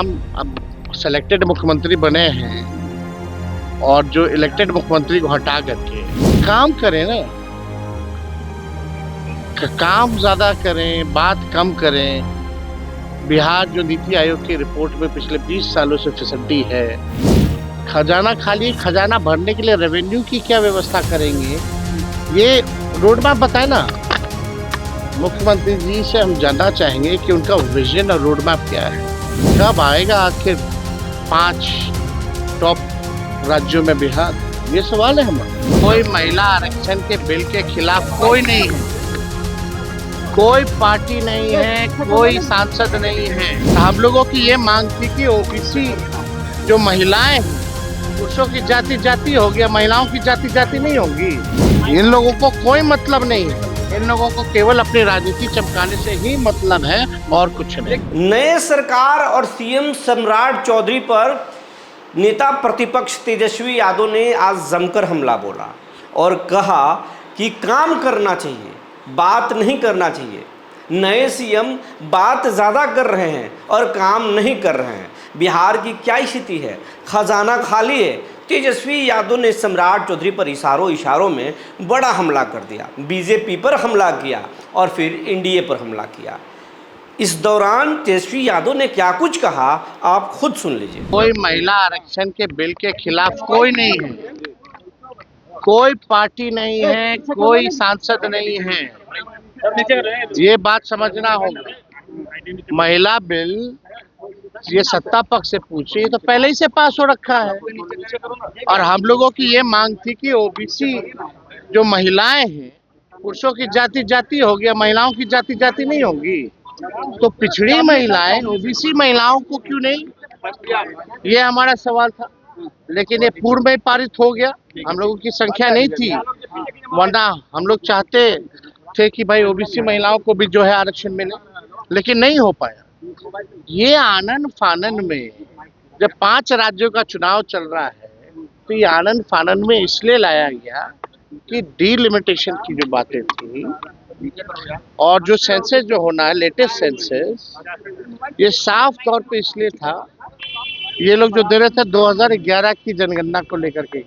नाम अब सेलेक्टेड मुख्यमंत्री बने हैं और जो इलेक्टेड मुख्यमंत्री को हटा करके काम करें ना, काम ज्यादा करें, बात कम करें। बिहार जो नीति आयोग की रिपोर्ट में पिछले 20 सालों से फिसड्डी है। खजाना खाली, खजाना भरने के लिए रेवेन्यू की क्या व्यवस्था करेंगे, ये रोड मैप बताए ना। मुख्यमंत्री जी से हम जानना चाहेंगे कि उनका विजन और रोड मैप क्या है, कब आएगा आखिर 5 टॉप राज्यों में बिहार, ये सवाल है हमारा। कोई महिला आरक्षण के बिल के खिलाफ कोई नहीं है, कोई पार्टी नहीं है, कोई सांसद नहीं है। हम लोगों की ये मांग थी कि ओबीसी जो महिलाएं हैं, पुरुषों की जाति जाति हो गया, महिलाओं की जाति जाति नहीं होगी। इन लोगों को कोई मतलब नहीं है, इन लोगों को केवल अपनी राजनीति चमकाने से ही मतलब है और कुछ नहीं। नए सरकार और सीएम सम्राट चौधरी पर नेता प्रतिपक्ष तेजस्वी यादव ने आज जमकर हमला बोला और कहा कि काम करना चाहिए, बात नहीं करना चाहिए। नए सीएम बात ज़्यादा कर रहे हैं और काम नहीं कर रहे हैं। बिहार की क्या स्थिति है, खजाना खाली है। तेजस्वी यादव ने सम्राट चौधरी पर इशारों में बड़ा हमला कर दिया, बीजेपी पर हमला किया और फिर एनडीए पर हमला किया। इस दौरान तेजस्वी यादव ने क्या कुछ कहा, आप खुद सुन लीजिए। कोई महिला आरक्षण के बिल के खिलाफ कोई नहीं है, कोई पार्टी नहीं है, कोई सांसद नहीं है, ये बात समझना होगा। महिला बिल ये सत्ता पक्ष से पूछे तो पहले ही से पास हो रखा है और हम लोगों की ये मांग थी कि ओबीसी जो महिलाएं हैं, पुरुषों की जाति जाति हो गया, महिलाओं की जाति जाति नहीं होगी। तो पिछड़ी महिलाएं ओबीसी महिलाओं को क्यों नहीं, ये हमारा सवाल था। लेकिन ये पूर्व में पारित हो गया, हम लोगों की संख्या नहीं थी, वरना हम लोग चाहते थे कि भाई ओबीसी महिलाओं को भी जो है आरक्षण मिले, लेकिन नहीं हो पाया। ये आनन फानन में जब 5 राज्यों का चुनाव चल रहा है तो ये आनन फानन में इसलिए लाया गया कि डीलिमिटेशन की जो बातें थी और जो सेंसस जो होना है, लेटेस्ट सेंसस, ये साफ तौर पे इसलिए था, ये लोग जो दे रहे थे 2011 की जनगणना को लेकर के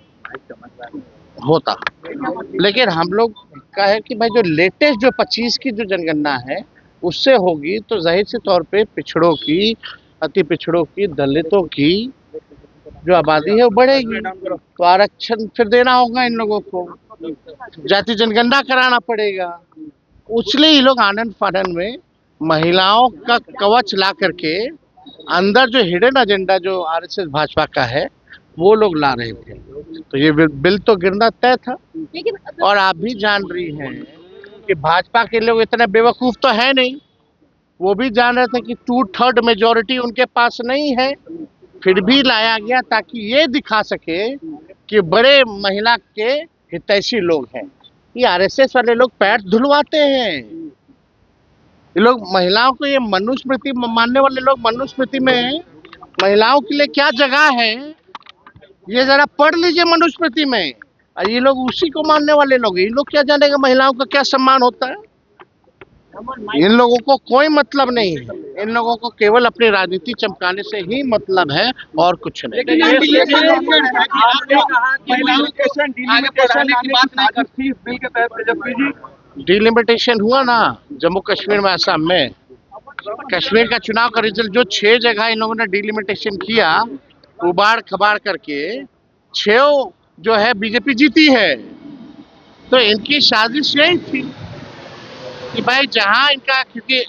होता, लेकिन हम लोग का है कि भाई जो लेटेस्ट जो 25 की जो जनगणना है उससे होगी तो जाहिर से तौर पे पिछड़ों की, अति पिछड़ों की, दलितों की जो आबादी है वो बढ़ेगी, तो आरक्षण फिर देना होगा इन लोगों को, जाति जनगणना कराना पड़ेगा। उसलिए ये लोग आनंद फानन में महिलाओं का कवच ला करके अंदर जो हिडन एजेंडा जो आरएसएस भाजपा का है वो लोग ला रहे थे। तो ये बिल तो गिरना तय था और आप भी जान रही हैं कि भाजपा के लोग इतने बेवकूफ तो है नहीं, वो भी जान रहे थे कि 2/3 मेजोरिटी उनके पास नहीं है, फिर भी लाया गया ताकि ये दिखा सके कि बड़े महिला के हितैषी लोग हैं। ये आरएसएस वाले लोग पैर धुलवाते हैं, ये लोग महिलाओं को, ये मनुस्मृति मानने वाले लोग मनुस्मृति में महिलाओं के लिए क्या जगह है ये जरा पढ़ लीजिए मनुस्मृति में। और ये लोग उसी को मानने वाले लोग, इन लोग क्या जानेगा महिलाओं का क्या सम्मान होता है। इन लोगों को कोई मतलब नहीं है, इन लोगों को केवल अपनी राजनीति चमकाने से ही मतलब है और कुछ नहीं। डिलिमिटेशन हुआ ना जम्मू कश्मीर में, असम में, कश्मीर का चुनाव का रिजल्ट जो 6 जगह इन लोगों ने डिलिमिटेशन किया, उबाड़ खबाड़ करके 6 जो है बीजेपी जीती है। तो इनकी साजिश यही थी कि भाई जहां इनका, क्योंकि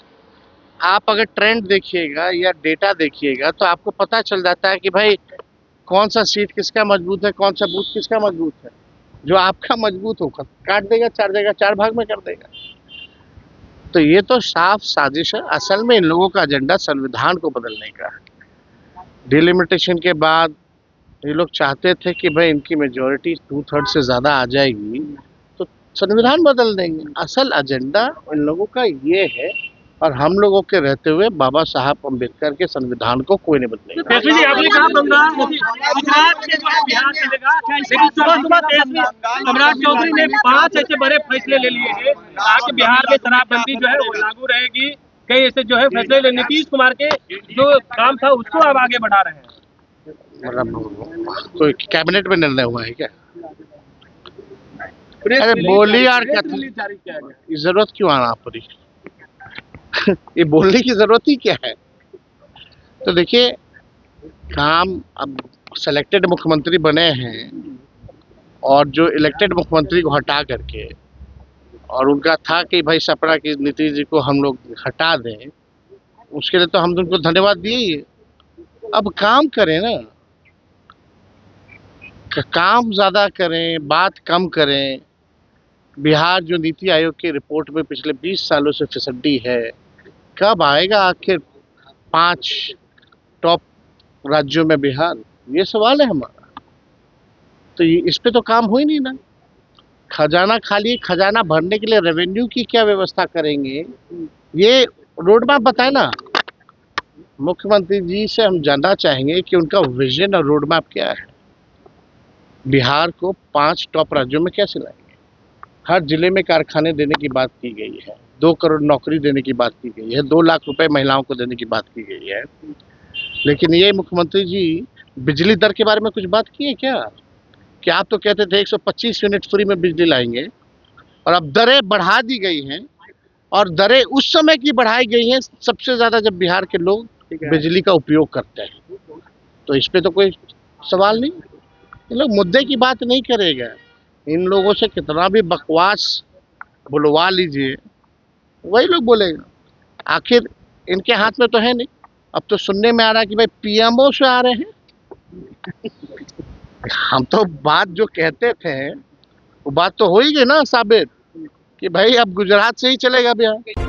आप अगर ट्रेंड देखिएगा या डेटा देखिएगा तो आपको पता चल जाता है कि भाई कौन सा सीट किसका मजबूत है, कौन सा बूथ किसका मजबूत है। जो आपका मजबूत होगा काट देगा, 4 जगह 4 भाग में कर देगा। तो ये तो साफ साजिश है। असल में इन लोगों का एजेंडा संविधान को बदलने का है। डिलिमिटेशन के बाद ये लोग चाहते थे कि भाई इनकी मेजॉरिटी 2/3 से ज़्यादा आ जाएगी तो संविधान बदल देंगे। असल एजेंडा इन लोगों का ये है और हम लोगों के रहते हुए बाबा साहब अम्बेडकर के संविधान को कोई नहीं बदलेगा। सम्राट चौधरी ने 5 ऐसे बड़े फैसले ले लिए हैं, कहा कि बिहार में शराबबंदी जो है वो लागू रहेगी, कई ऐसे जो है फैसले नीतीश कुमार के जो काम था उसको आप आगे बढ़ा रहे हैं। मतलब कोई कैबिनेट में निर्णय हुआ है क्या? अरे बोली यार, क्या जारी किया गया। ये जरूरत क्यों आना पड़ी? ये बोलने की जरूरत ही क्या है? तो देखिए, काम अब सेलेक्टेड मुख्यमंत्री बने हैं और जो इलेक्टेड मुख्यमंत्री को हटा करके, और उनका था कि भाई सपना की नीतीश जी को हम लोग हटा दें, उसके लिए तो हम उनको धन्यवाद दिए ही है। अब काम करें ना, काम ज्यादा करें, बात कम करें। बिहार जो नीति आयोग की रिपोर्ट में पिछले 20 सालों से फिसड्डी है, कब आएगा आखिर 5 टॉप राज्यों में बिहार? ये सवाल है हमारा। तो इस पे तो काम हो ही नहीं ना। खजाना खाली, खजाना भरने के लिए रेवेन्यू की क्या व्यवस्था करेंगे, ये रोड मैप बताए ना। मुख्यमंत्री जी से हम जानना चाहेंगे कि उनका विजन और रोड मैप क्या है। बिहार को 5 टॉप राज्यों में कैसे लाएंगे? हर जिले में कारखाने देने की बात की गई है, 2 करोड़ नौकरी देने की बात की गई है, 2 लाख रुपए महिलाओं को देने की बात की गई है। लेकिन ये मुख्यमंत्री जी बिजली दर के बारे में कुछ बात की है क्या? कि आप तो कहते थे 125 यूनिट फ्री में बिजली लाएंगे, और अब दरें बढ़ा दी गई हैं, और दरें उस समय की बढ़ाई गई हैं सबसे ज्यादा जब बिहार के लोग बिजली का उपयोग करते हैं। तो इस पे तो कोई सवाल नहीं। ये लोग मुद्दे की बात नहीं करेगा। इन लोगों से कितना भी बकवास बुलवा लीजिए, वही लोग बोलेगा। आखिर इनके हाथ में तो है नहीं। अब तो सुनने में आ रहा है कि भाई पीएमओ से आ रहे हैं। हम तो बात जो कहते थे वो बात तो हो ही गई ना साबित, कि भाई अब गुजरात से ही चलेगा बिहार।